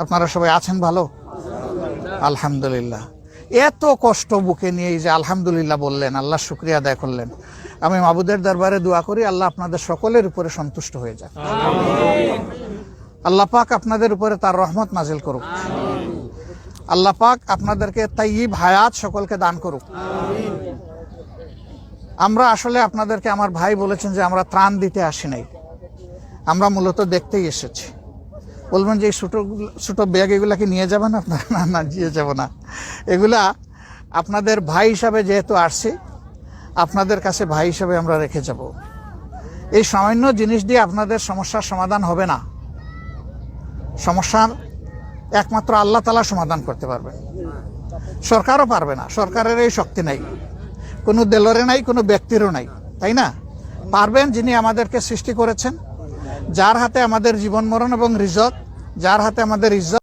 আপনারা সবাই আছেন ভালো? আলহামদুলিল্লাহ। এত কষ্ট বুকে নিয়ে এই যে আলহামদুলিল্লাহ বললেন, আল্লাহ শুকরিয়া আদায় করলেন। আমি মাবুদের দরবারে দোয়া করি আল্লাহ আপনাদের সকলের উপরে সন্তুষ্ট হয়ে যান। আল্লাহ পাক আপনাদের উপরে তার রহমত নাজিল করুক। আল্লাহ পাক আপনাদেরকে তাইয়িব হায়াত সকলকে দান করুক। আমরা আসলে আপনাদেরকে, আমার ভাই বলেছেন যে আমরা ত্রাণ দিতে আসি নাই, আমরা মূলত দেখতেই এসেছি। বলবেন যে এই ছোটো ব্যাগ এগুলা কি নিয়ে যাবেন আপনারা? না না, নিয়ে যাব না। এগুলা আপনাদের ভাই হিসাবে যেহেতু আসছি, আপনাদের কাছে ভাই হিসাবে আমরা রেখে যাব। এই সামান্য জিনিস দিয়ে আপনাদের সমস্যার সমাধান হবে না। সমস্যার একমাত্র আল্লাহ তাআলা সমাধান করতে পারবেন, সরকারও পারবে না। সরকারের এই শক্তি নাই, কোনো দলেরও নাই, কোনো ব্যক্তিরও নাই, তাই না? পারবেন যিনি আমাদেরকে সৃষ্টি করেছেন, যার হাতে আমাদের জীবন মরণ এবং রিজক, যার হাতে আমাদের ইজ্জত।